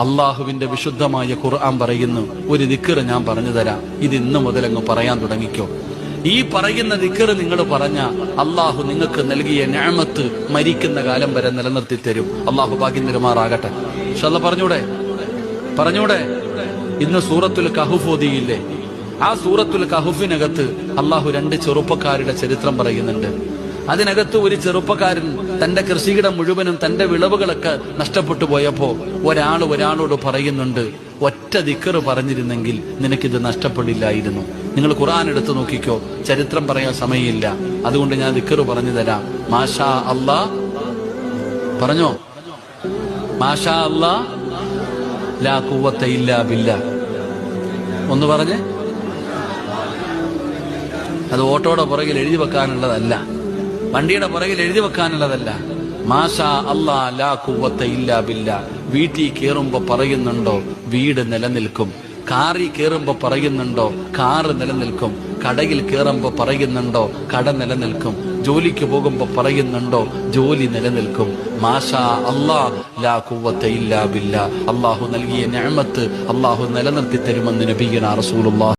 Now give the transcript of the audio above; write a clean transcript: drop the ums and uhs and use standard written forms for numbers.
അള്ളാഹുവിന്റെ വിശുദ്ധമായ ഖുർആൻ പറയുന്നു, ഒരു ദിക്ർ ഞാൻ പറഞ്ഞു തരാം, ഇത് ഇന്ന് മുതലങ്ങ് പറയാൻ തുടങ്ങിക്കോ. ഈ പറയുന്ന ദിക്ർ നിങ്ങൾ പറഞ്ഞ അള്ളാഹു നിങ്ങൾക്ക് നൽകിയ നിഅമത്ത് മരിക്കുന്ന കാലം വരെ നിലനിർത്തി തരും. അള്ളാഹു ഭാഗ്യം തരുമാറാകട്ടെ. ഇൻഷാല്ലാഹ് പറഞ്ഞൂടെ. ഇന്ന് സൂറത്തുൽ കഹ്ഫ് ഓതിയില്ലേ? ആ സൂറത്തുൽ കഹ്ഫിനകത്ത് അള്ളാഹു 2 ചെറുപ്പക്കാരുടെ ചരിത്രം പറയുന്നുണ്ട്. അതിനകത്ത് ഒരു ചെറുപ്പക്കാരൻ തന്റെ കൃഷിയിടം മുഴുവനും തന്റെ വിളവുകളൊക്കെ നഷ്ടപ്പെട്ടു പോയപ്പോ ഒരാളോട് പറയുന്നുണ്ട്, ഒറ്റ ദിക്ർ പറഞ്ഞിരുന്നെങ്കിൽ നിനക്കിത് നഷ്ടപ്പെടില്ലായിരുന്നു. നിങ്ങൾ ഖുർആൻ എടുത്തു നോക്കിക്കോ, ചരിത്രം പറയാൻ സമയമില്ല, അതുകൊണ്ട് ഞാൻ ദിക്ർ പറഞ്ഞു തരാം. മാഷാ അല്ലാ പറഞ്ഞോ, മാഷാ അല്ലാ ലാ ഖുവത ഇല്ലാ ബില്ലാ. ഒന്ന് പറഞ്ഞേ. അത് ഓട്ടോയുടെ പുറകിൽ എഴുതി വെക്കാനുള്ളതല്ല, വണ്ടിയുടെ പുറകിൽ എഴുതി വെക്കാനുള്ളതല്ല. മാഷാ അല്ലാ ലാ ഖുവത ഇല്ലാ ബില്ലാ. വീട്ടിൽ കയറുമ്പോ പറയുന്നുണ്ടോ, വീട് നിലനിൽക്കും. കാറിൽ കയറുമ്പോ പറയുന്നുണ്ടോ, കാറ് നിലനിൽക്കും. കടയിൽ കയറുമ്പോ പറയുന്നുണ്ടോ, കട നിലനിൽക്കും. ജോലിക്ക് പോകുമ്പോ പറയുന്നുണ്ടോ, ജോലി നിലനിൽക്കും. മാഷാ അല്ലാ ലാ ഖുവത ഇല്ലാ ബില്ലാ. അള്ളാഹു നൽകിയ നിഅമത്ത് അള്ളാഹു നിലനിർത്തി തരുമെന്ന് നബിയുനാ റസൂലുള്ളാഹി